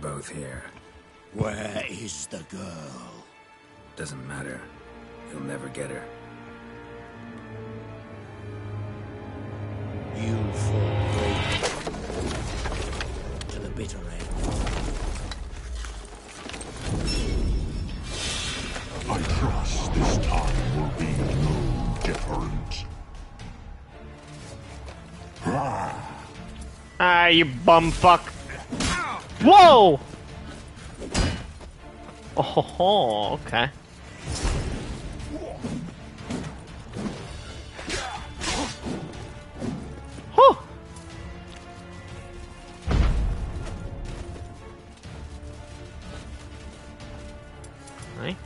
both here. Where is the girl? Doesn't matter. You'll never get her. You fall brave to the bitter end. I trust this time will be no different. Ah, you bumfuck. Whoa! Oh, okay. Huh. Right.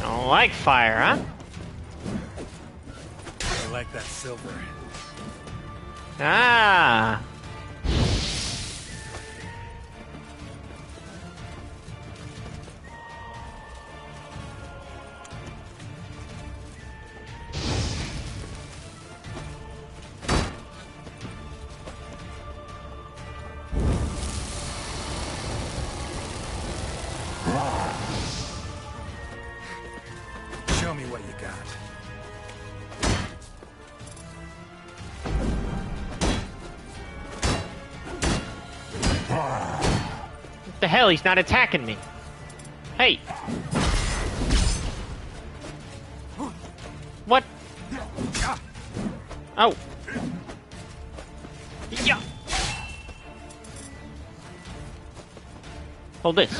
Don't like fire, huh? I like that silver. Ah. Show me what you got. What the hell? He's not attacking me. Hey. What? Oh. Yeah. Hold this.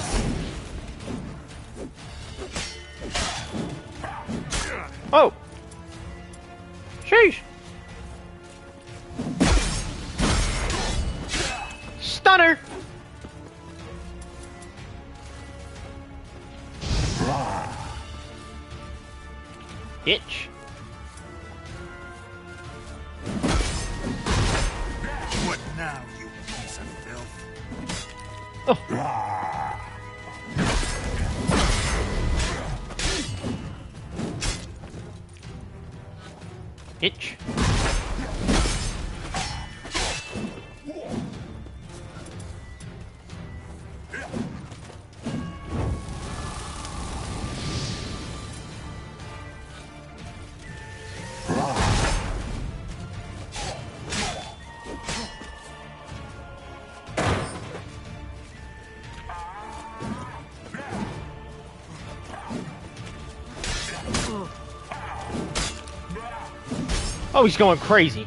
Oh. Sheesh. Stunner. Itch. What now, you piece of filth? Oh. Itch. Oh, he's going crazy.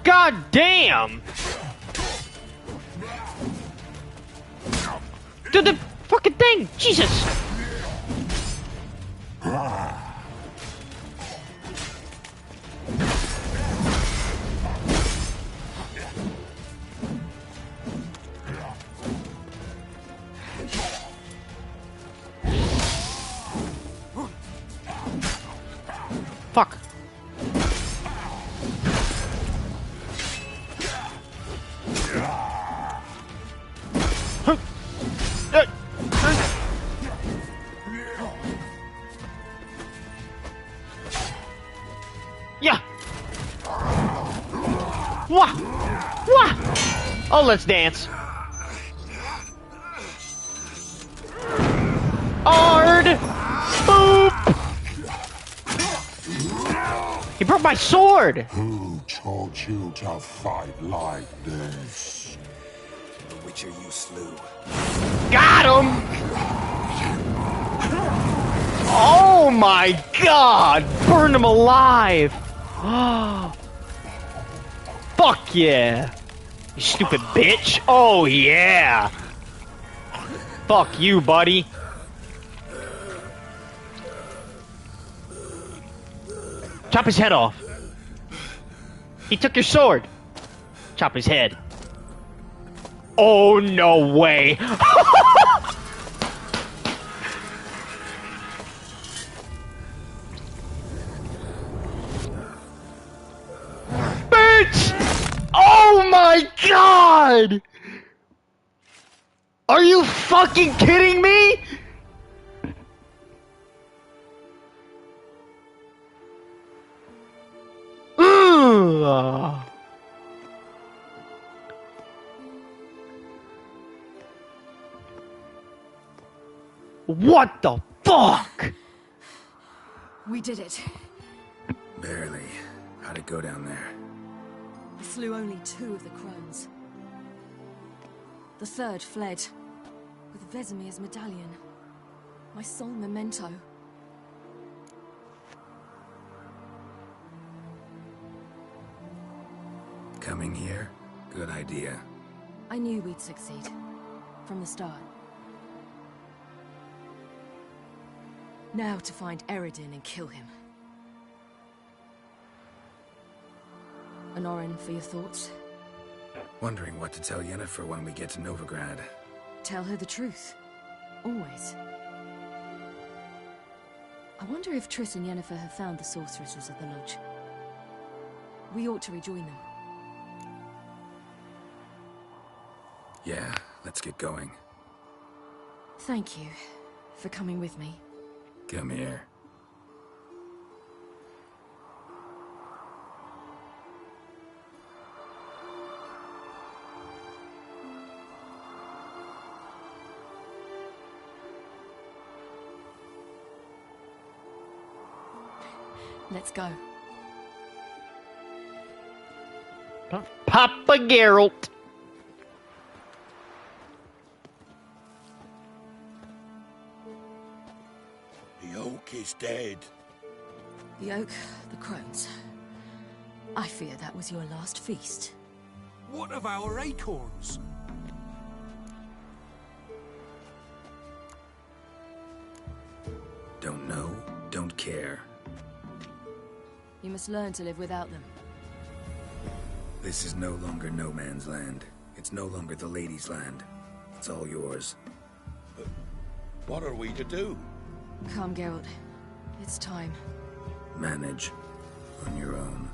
God damn! Do the fucking thing! Jesus! Fuck. Yeah. Wah. Wah. Oh, let's dance. Hard. Boop. He broke my sword. Who told you to fight like this? The Witcher you slew. Got him. Oh my God! Burned him alive. Fuck yeah! You stupid bitch. Oh yeah. Fuck you, buddy. Chop his head off. He took your sword. Chop his head. Oh, no way. Bitch! Oh my god! Are you fucking kidding me? Ugh. What the fuck? We did it. Barely. How'd it go down there? We slew only 2 of the crones. The third fled, with Vesemir's medallion. My sole memento. Coming here? Good idea. I knew we'd succeed. From the start. Now to find Eredin and kill him. Honorin, for your thoughts? Wondering what to tell Yennefer when we get to Novigrad. Tell her the truth. Always. I wonder if Triss and Yennefer have found the sorceresses of the Lodge. We ought to rejoin them. Yeah, let's get going. Thank you for coming with me. Come here. Let's go. Papa Geralt. The oak is dead. The oak, the crones. I fear that was your last feast. What of our acorns? Don't know, don't care. You must learn to live without them. This is no longer no man's land. It's no longer the lady's land. It's all yours. But what are we to do? Come, Geralt. It's time. Manage on your own.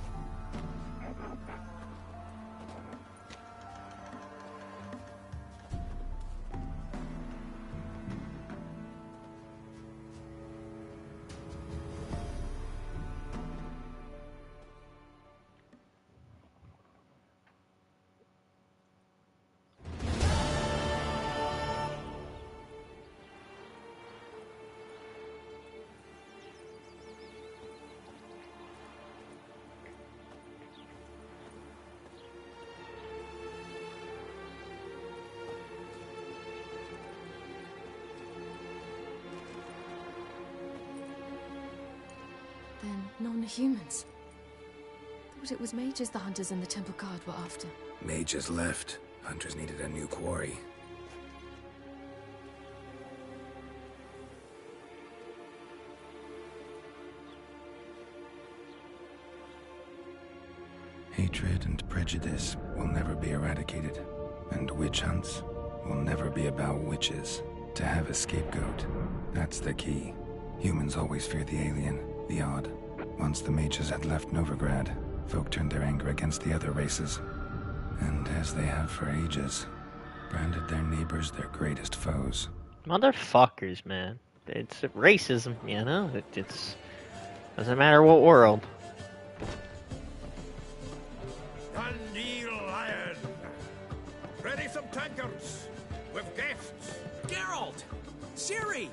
Then non-humans. Thought it was mages the hunters and the temple guard were after. Mages left. Hunters needed a new quarry. Hatred and prejudice will never be eradicated, and witch hunts will never be about witches. To have a scapegoat, that's the key. Humans always fear the alien, the odd. Once the mages had left Novigrad, folk turned their anger against the other races. And as they have for ages, branded their neighbors their greatest foes. Motherfuckers, man. It's racism, you know? It's doesn't matter what world. Dandil Lion! Ready some tankards! With guests! Geralt! Ciri!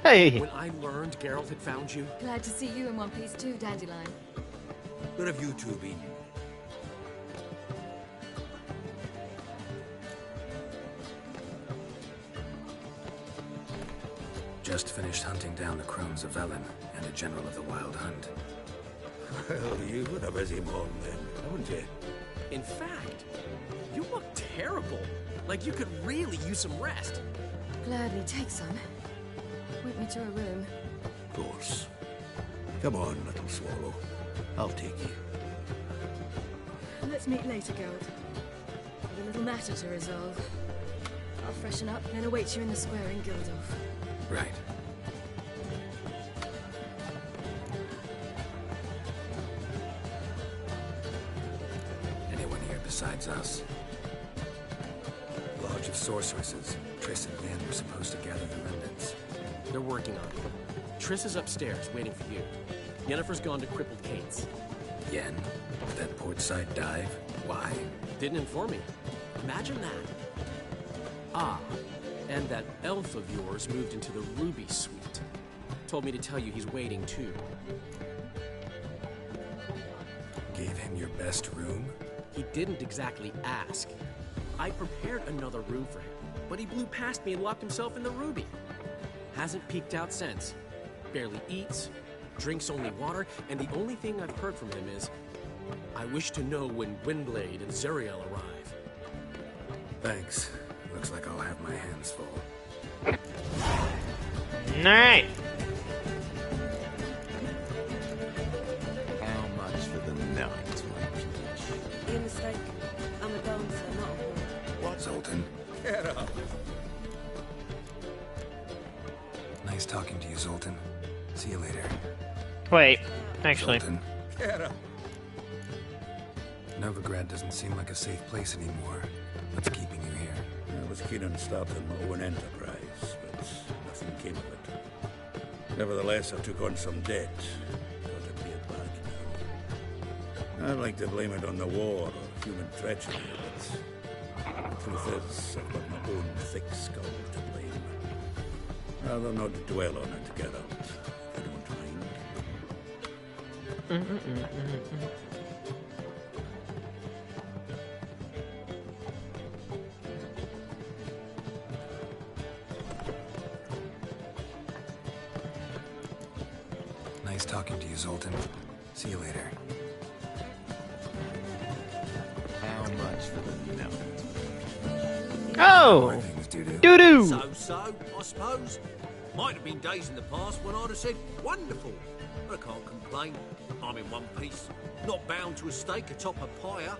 Hey! When I learned Geralt had found you, Glad to see you in one piece too, Dandelion. Where have you two been? Just finished hunting down the crones of Velen and a general of the Wild Hunt. Well, you've been a busy morning then, haven't you? in fact, you look terrible. Like you could really use some rest. Gladly take some. Point me to a room. Of course. Come on, little swallow. I'll take you. Let's meet later, Geralt. I've a little matter to resolve. I'll freshen up, then await you in the square in Gildorf. Right. Anyone here besides us? Lodge of Sorceresses. Triss and Yen were supposed to gather the remnants. They're working on it. Triss is upstairs, waiting for you. Yennefer's gone to crippled Kate's. Yen? That portside dive? Why? Didn't inform me. Imagine that. Ah, and that elf of yours moved into the Ruby Suite. Told me to tell you he's waiting too. Gave him your best room? He didn't exactly ask. I prepared another room for him, but he blew past me and locked himself in the Ruby. Hasn't peeked out since. Barely eats, drinks only water, and the only thing I've heard from him is, I wish to know when Windblade and Zuriel arrive. Thanks. Looks like I'll have my hands full. Alright. How much for the night, my peach? You mistake. I'm a dancer, not a whore. What, Zoltan? Get up. Nice talking to you, Zoltan. See you later. Wait, actually. Zoltan. Get up. Novigrad doesn't seem like a safe place anymore. What's keeping you here? I was keen on starting my own enterprise, but nothing came of it. Nevertheless, I took on some debt. Got to pay it back now. I'd like to blame it on the war or human treachery, but the truth is, I've got my own thick skull to blame. Rather not dwell on it, get out, if you don't mind. Nice talking to you, Zoltan. See you later. How much for the night? Oh! More things, doo-doo. Doo-doo! So, I suppose. Might have been days in the past when I'd have said, wonderful. But I can't complain. I'm in one piece. Not bound to a stake atop a pyre.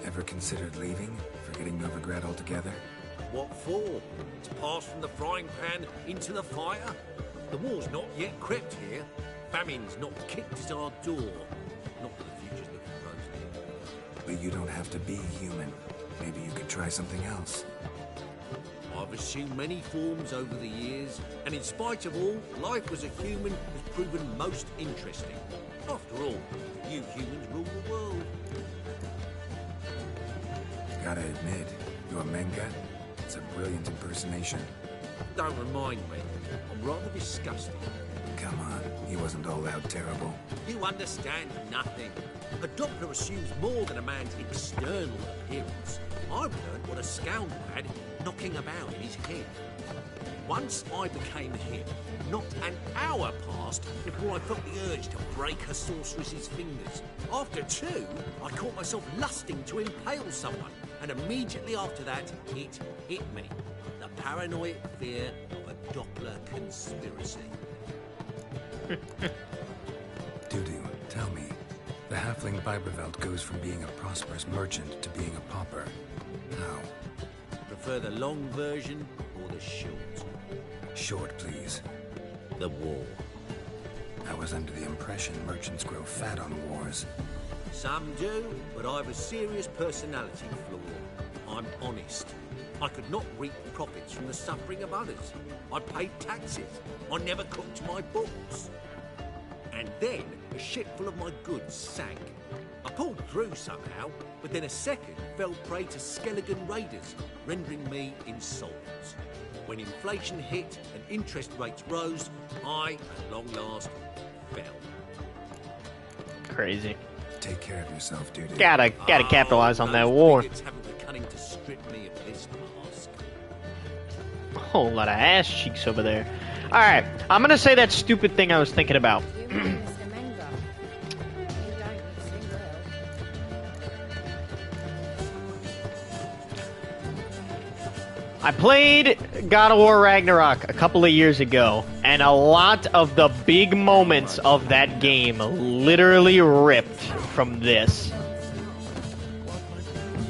Ever considered leaving? Forgetting Novigrad altogether? What for? To pass from the frying pan into the fire? The war's not yet crept here. Famine's not kicked at our door. Not that the future's looking rosy. But you don't have to be human. Maybe you could try something else. I've assumed many forms over the years, and in spite of all, life as a human has proven most interesting. After all, you humans rule the world. Gotta admit, your Menga, it's a brilliant impersonation. Don't remind me. I'm rather disgusted. Come on, he wasn't all out terrible. You understand nothing. A doctor assumes more than a man's external appearance. I've learned what a scoundrel had knocking about in his head. Once I became him, not an hour passed before I felt the urge to break a sorceress's fingers. After two, I caught myself lusting to impale someone, and immediately after that, it hit me. The paranoid fear of a Doppler conspiracy. Doo-doo, tell me. The halfling Vibrevelt goes from being a prosperous merchant to being a pauper. How? Prefer the long version or the short? Short, please. The war. I was under the impression merchants grow fat on wars. Some do, but I have a serious personality flaw. I'm honest. I could not reap profits from the suffering of others. I paid taxes. I never cooked my books. And then a ship full of my goods sank. I pulled through somehow, but then a second fell prey to Skelligan raiders, rendering me insolvent. When inflation hit and interest rates rose, I, at long last, fell. Crazy. Take care of yourself, Doo-doo. Gotta capitalize on that those war. bigots haven't the cunning to strip me of this mask. A whole lot of ass cheeks over there. Alright, I'm gonna say that stupid thing I was thinking about. You mean Mr. Menga? You don't sing well. I played God of War Ragnarok a couple of years ago, and a lot of the big moments of that game literally ripped from this.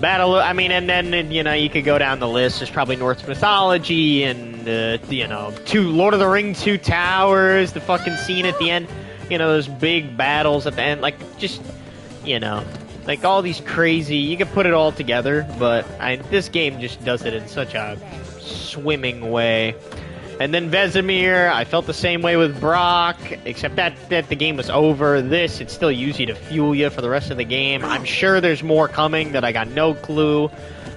Battle, I mean, and then, you know, you could go down the list. There's probably Norse mythology and, you know, Lord of the Rings, Two Towers, the fucking scene at the end. You know, those big battles at the end. Like, just, you know, like all these crazy, you could put it all together, but this game just does it in such a swimming way. And then Vesemir, I felt the same way with Brock, except that the game was over. This, it still used you to fuel you for the rest of the game. I'm sure there's more coming that I got no clue.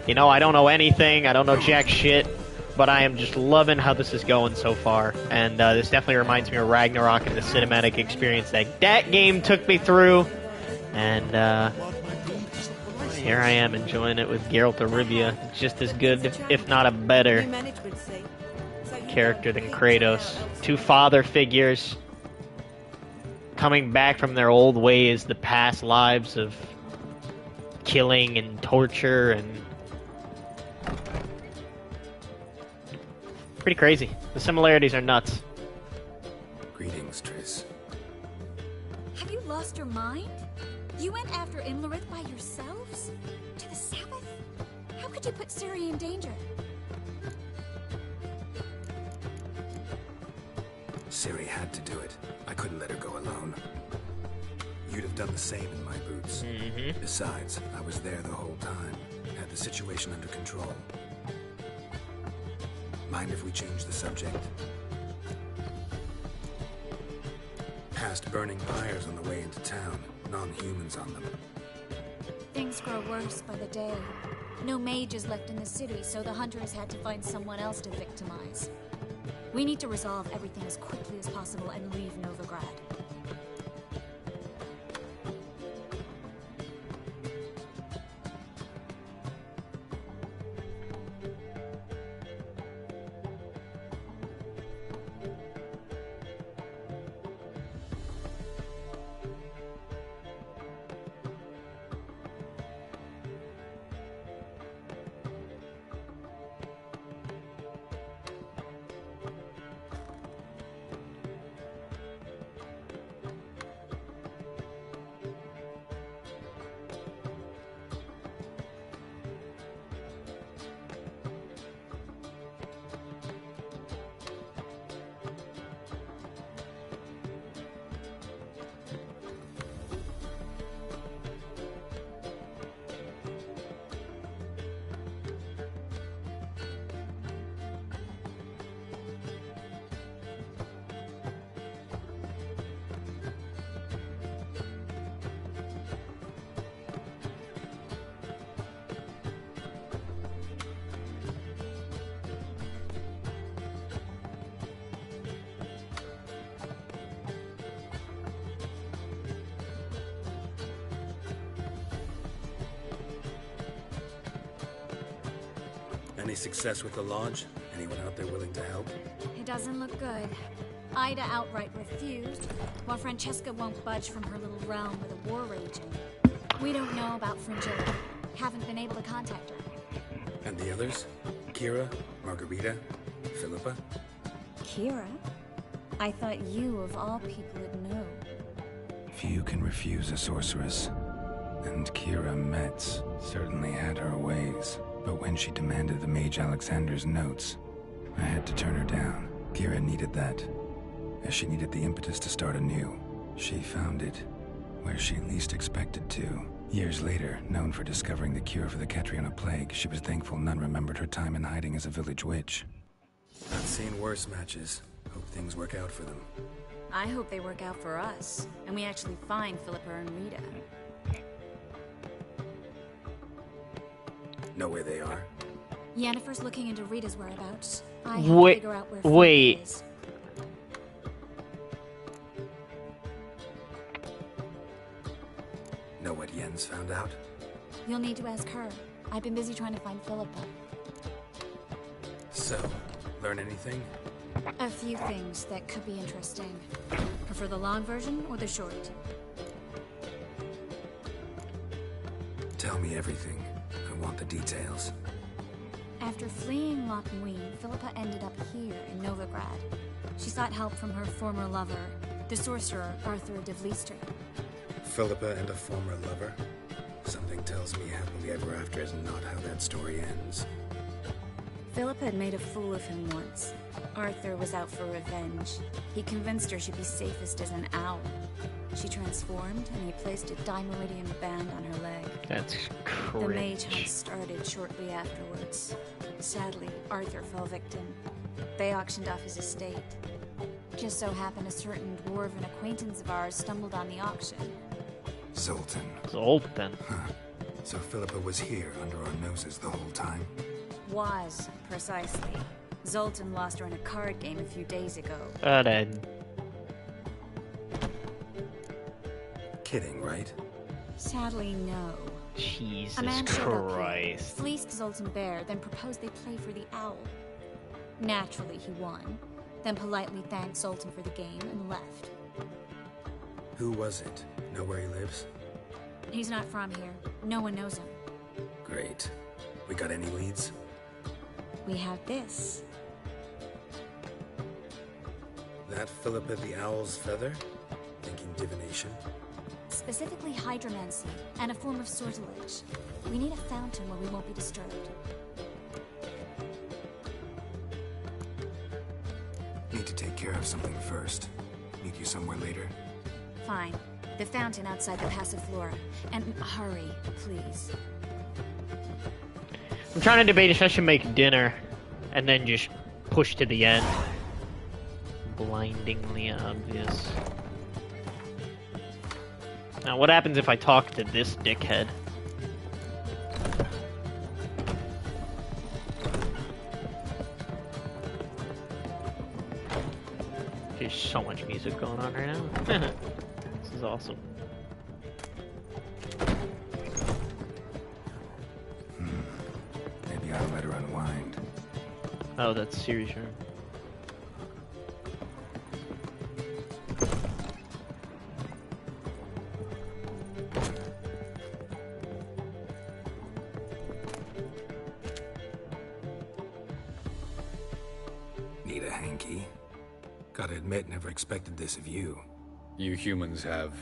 You know, I don't know anything. I don't know jack shit. But I am just loving how this is going so far. And this definitely reminds me of Ragnarok and the cinematic experience that game took me through. And here I am enjoying it with Geralt of Rivia. Just as good, if not a better character than Kratos. Two father figures coming back from their old ways, the past lives of killing and torture and pretty crazy. The similarities are nuts. Greetings, Triss. Have you lost your mind? You went after Imlerith by yourselves? To the Sabbath? How could you put Ciri in danger? Ciri had to do it. I couldn't let her go alone. You'd have done the same in my boots. Mm-hmm. Besides, I was there the whole time. Had the situation under control. Mind if we change the subject? Past burning pyres on the way into town. Non-humans on them. Things grow worse by the day. No mages left in the city, so the hunters had to find someone else to victimize. We need to resolve everything as quickly as possible and leave Novigrad. Any success with the lodge? Anyone out there willing to help? It doesn't look good. Ida outright refused, while Francesca won't budge from her little realm with a war raging. We don't know about Fringilla. Haven't been able to contact her. And the others? Kira? Margarita? Philippa? Kira? I thought you, of all people, would know. Few can refuse a sorceress. And Kira Metz certainly had her ways. But when she demanded the Mage Alexander's notes, I had to turn her down. Kira needed that, as she needed the impetus to start anew. She found it where she least expected to. Years later, known for discovering the cure for the Catriona plague, she was thankful none remembered her time in hiding as a village witch. I've seen worse matches. Hope things work out for them. I hope they work out for us, and we actually find Philippa and Rita. Know where they are? Yennefer's looking into Rita's whereabouts. I have Wait, to figure out where Philippa wait. is. Know what Yen's found out? You'll need to ask her. I've been busy trying to find Philippa. So, learn anything? A few things that could be interesting. Prefer the long version or the short? Tell me everything. I want the details. After fleeing Loch Muin, Philippa ended up here in Novigrad. She sought help from her former lover, the sorcerer Arthur de Vlister. Philippa and a former lover? Something tells me happily ever after is not how that story ends. Philippa had made a fool of him once. Arthur was out for revenge. He convinced her she'd be safest as an owl. She transformed, and he placed a dimeridium band on her leg. That's The mage cringe. hunt started shortly afterwards. Sadly, Arthur fell victim. They auctioned off his estate. Just so happened a certain dwarven acquaintance of ours stumbled on the auction. Zoltan. Zoltan. Huh. So Philippa was here under our noses the whole time? Was, precisely. Zoltan lost her in a card game a few days ago. Kidding, right? Sadly, no. Jesus A man showed up here, Christ. fleeced Zoltan bare, then proposed they play for the owl. Naturally, he won, then politely thanked Zoltan for the game and left. Who was it? Know where he lives? He's not from here. No one knows him. Great. We got any leads? We have this. That Philippa the Owl's feather? Thinking divination? Specifically hydromancy, and a form of sortilege. We need a fountain where we won't be disturbed. Need to take care of something first. Meet you somewhere later. Fine. The fountain outside the Passiflora. And hurry, please. I'm trying to debate if I should make dinner and then just push to the end. Blindingly obvious. Now, what happens if I talk to this dickhead? There's so much music going on right now. This is awesome. Maybe I'll let her unwind. Oh, that's Siri's room. Need a hanky? Gotta admit, never expected this of you. You humans have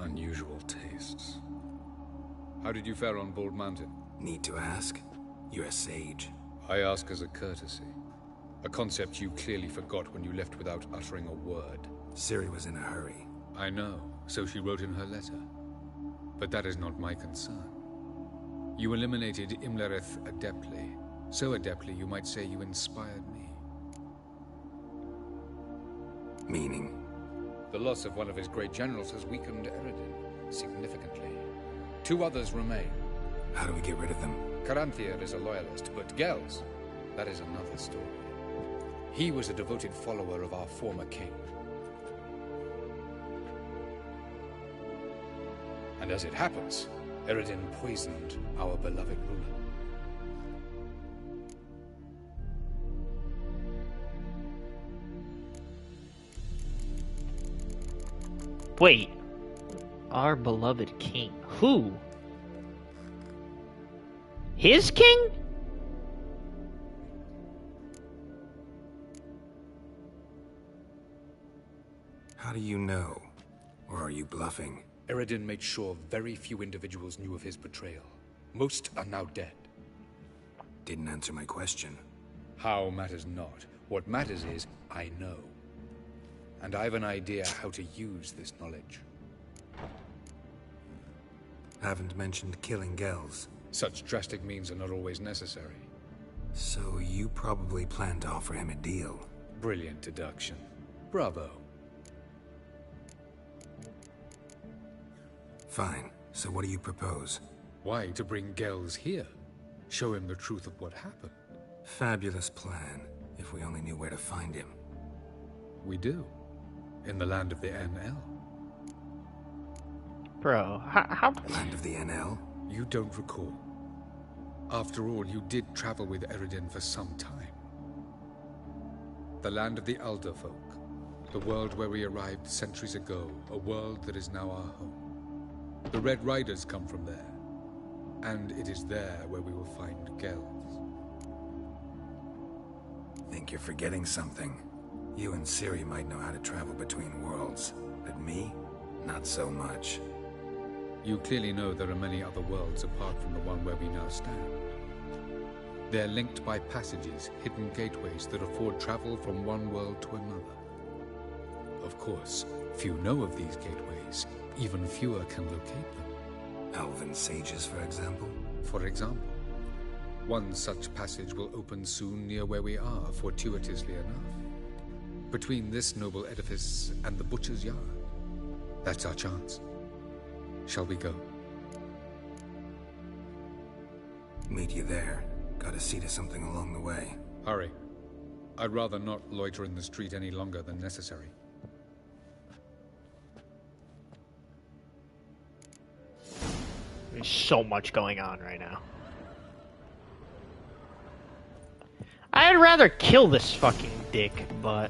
unusual tastes. How did you fare on Bald Mountain? Need to ask? You're a sage. I ask as a courtesy. A concept you clearly forgot when you left without uttering a word. Ciri was in a hurry. I know, so she wrote in her letter. But that is not my concern. You eliminated Imlerith adeptly. So adeptly, you might say you inspired me. Meaning? The loss of one of his great generals has weakened Eredin significantly. 2 others remain. How do we get rid of them? Caranthier is a loyalist, but Gels, that is another story. He was a devoted follower of our former king. And as it happens, Eredin poisoned our beloved ruler. Wait. Our beloved king. Who? His king? How do you know? Or are you bluffing? Eredin made sure very few individuals knew of his betrayal. Most are now dead. Didn't answer my question. How matters not. What matters is, I know. And I've an idea how to use this knowledge. Haven't mentioned killing Gels. Such drastic means are not always necessary. So you probably plan to offer him a deal. Brilliant deduction. Bravo. Fine. So what do you propose? Why, to bring Gels here? Show him the truth of what happened. Fabulous plan, if we only knew where to find him. We do. In the land of the NL. Bro, how... Land of the NL? You don't recall. After all, you did travel with Eredin for some time. The land of the Alder folk. The world where we arrived centuries ago. A world that is now our home. The Red Riders come from there. And it is there where we will find Gels. think you're forgetting something. You and Ciri might know how to travel between worlds, but me? Not so much. You clearly know there are many other worlds apart from the one where we now stand. They're linked by passages, hidden gateways that afford travel from one world to another. Of course, few know of these gateways. Even fewer can locate them. Elven sages, for example? For example. One such passage will open soon near where we are, fortuitously enough. Between this noble edifice and the butcher's yard. That's our chance. Shall we go? Meet you there. Gotta see to something along the way. Hurry. I'd rather not loiter in the street any longer than necessary. There's so much going on right now. I'd rather kill this fucking dick, but...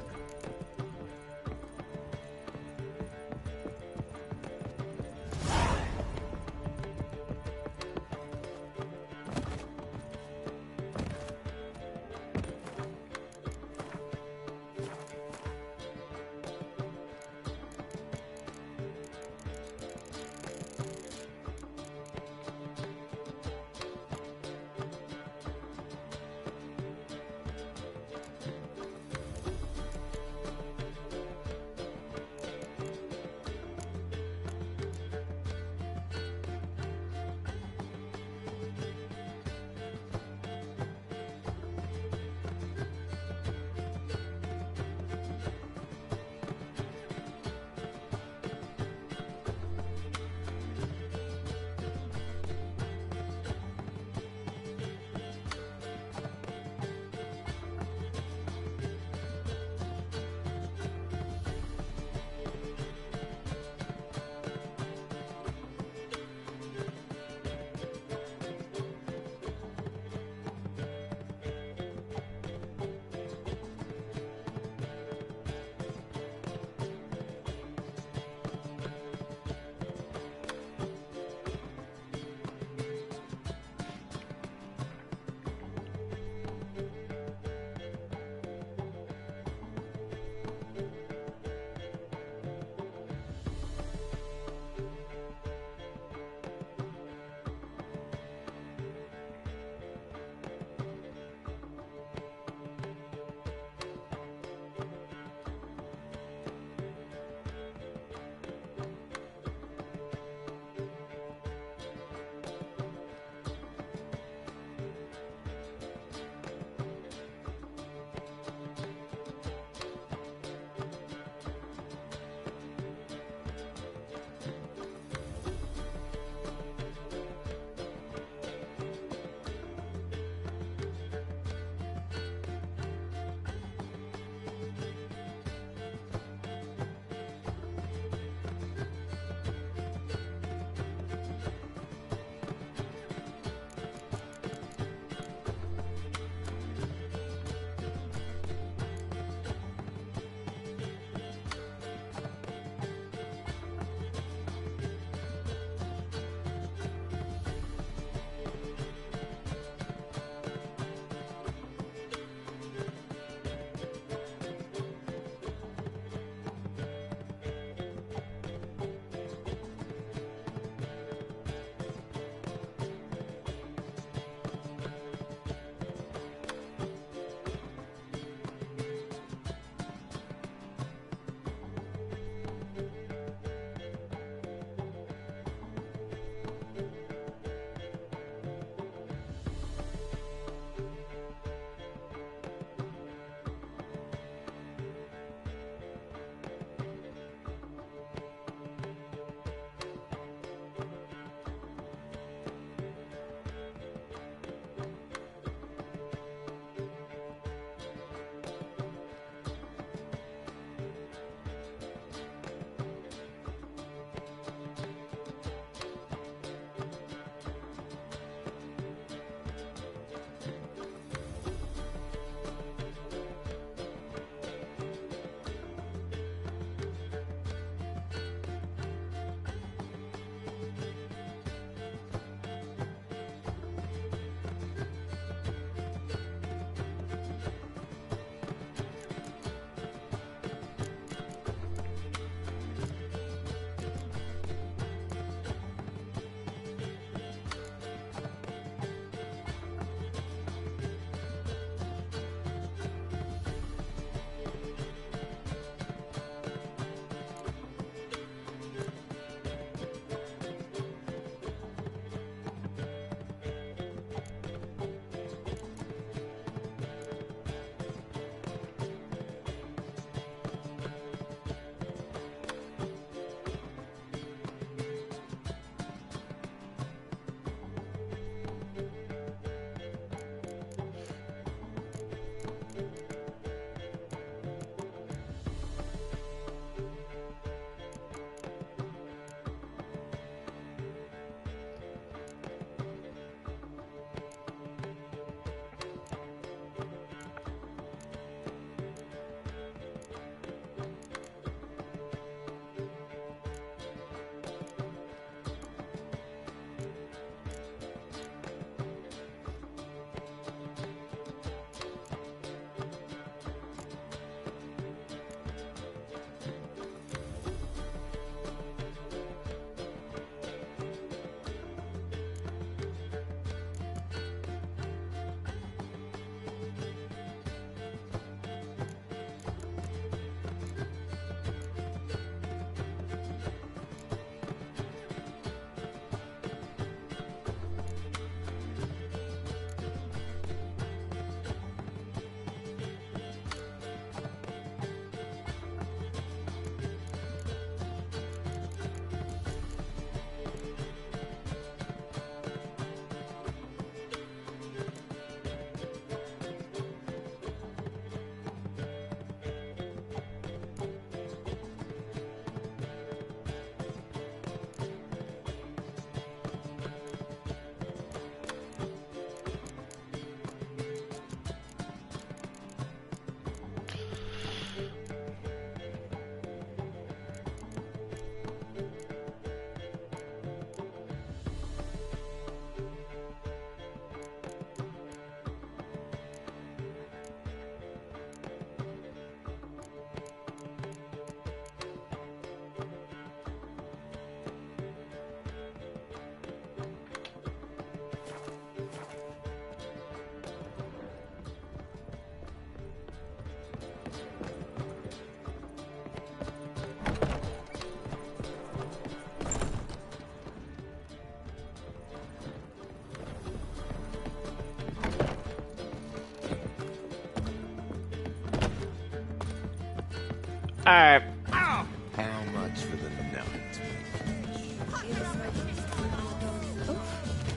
Alright. Ow! How much for the night?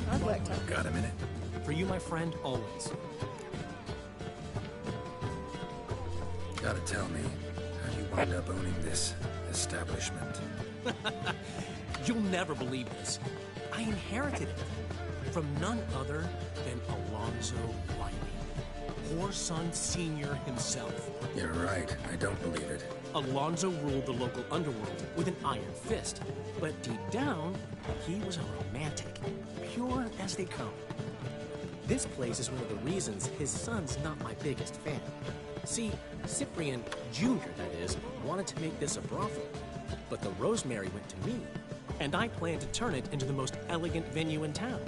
I've worked out. Got a minute? For you, my friend, always. Gotta tell me, how'd you wind up owning this establishment? You'll never believe this. I inherited it from none other than Alonzo Riley, Whoreson Sr. himself. You're right, I don't believe it. Alonzo ruled the local underworld with an iron fist, but deep down, he was a romantic, pure as they come. This place is one of the reasons his son's not my biggest fan. See, Cyprian Jr., that is, wanted to make this a brothel, but the Rosemary went to me, and I planned to turn it into the most elegant venue in town,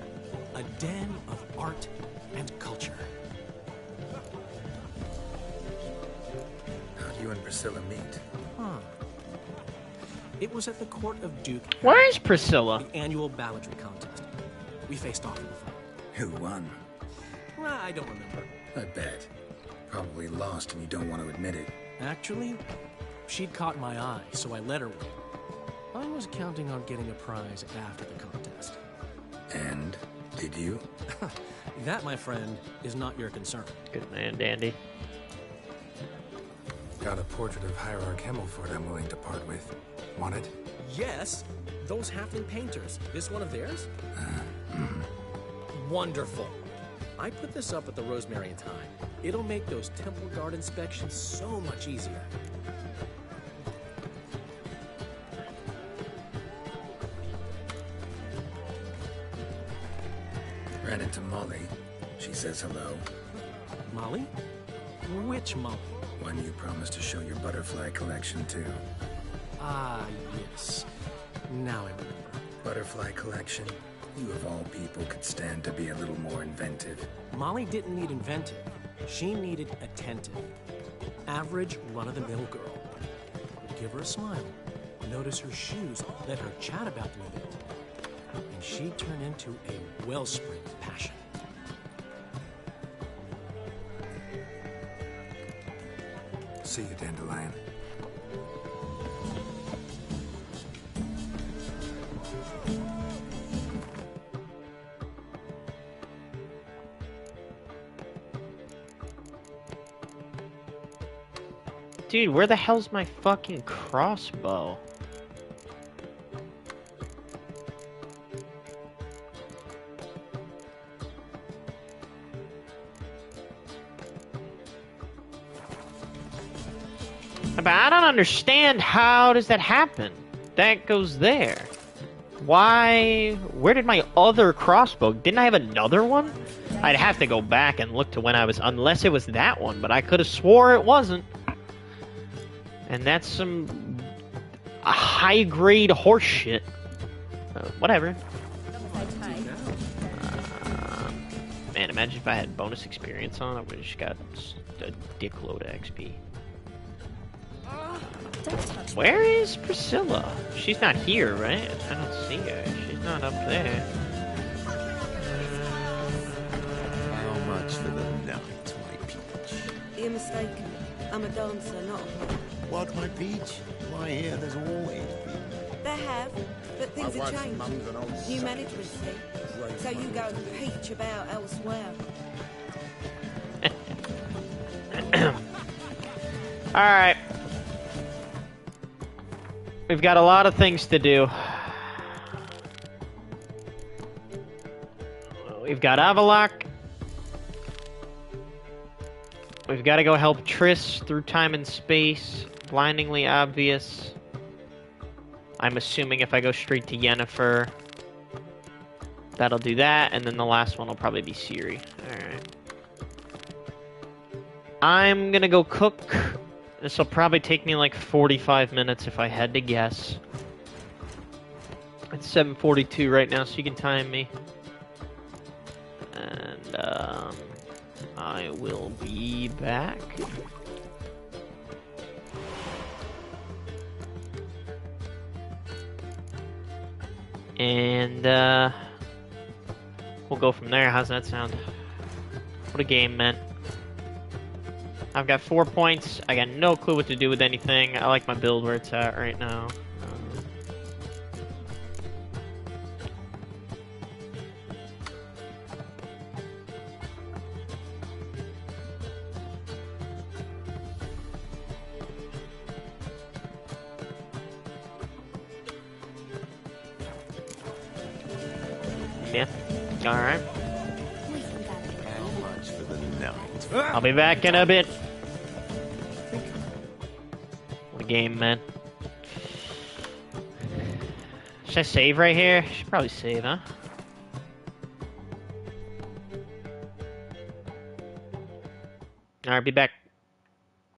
a den of art and culture. How'd you and Priscilla meet? Huh. It was at the court of Duke. Where is Priscilla? The annual balladry contest. We faced off in the fight. Who won? Well, I don't remember. I bet. Probably lost and you don't want to admit it. Actually, she'd caught my eye, so I let her win. I was counting on getting a prize after the contest. And? Did you? That, my friend, is not your concern. Good man, Dandy. Got a portrait of Hierarch Himmelford I'm willing to part with. Want it? Yes, those halfling painters. This one of theirs? Wonderful. I put this up at the Rosemary in time. It'll make those temple guard inspections so much easier. Ran into Molly. She says hello. Molly? Which Molly? One you promised to show your butterfly collection to. Ah, yes. Now I remember. Butterfly collection? You of all people could stand to be a little more inventive. Molly didn't need inventive. She needed attentive. Average, run-of-the-mill girl. Give her a smile. Notice her shoes. Let her chat about them a bit. And she'd turn into a wellspring of passion. See you, Dandelion. Dude, where the hell's my fucking crossbow? But I don't understand, how does that happen? That goes there. Why? Where did my other crossbow? Didn't I have another one? I'd have to go back and look to when I was, unless it was that one, but I could have swore it wasn't. And that's some high-grade horse shit. Whatever. Man, imagine if I had bonus experience on, I would have just got a dickload of XP. Where is Priscilla? She's not here, right? I don't see her. She's not up there. How much for the night, my peach? You're mistaken. I'm a dancer, not a player. What, my peach? Why, here there's always been. They have, but things have changed. New management, see? So you go and peach about elsewhere. Alright. We've got a lot of things to do. We've got Avalok. We've got to go help Triss through time and space. Blindingly obvious. I'm assuming if I go straight to Yennefer, that'll do that, and then the last one will probably be Ciri. Alright. I'm gonna go cook. This will probably take me like 45 minutes if I had to guess. It's 7:42 right now, so you can time me. And, I will be back. And, we'll go from there. How's that sound? What a game, man. I've got 4 points. I got no clue what to do with anything. I like my build where it's at right now. Yeah. Alright. How much for the night? I'll be back in a bit. What a game, man. Should I save right here? Should probably save, huh? Alright, be back.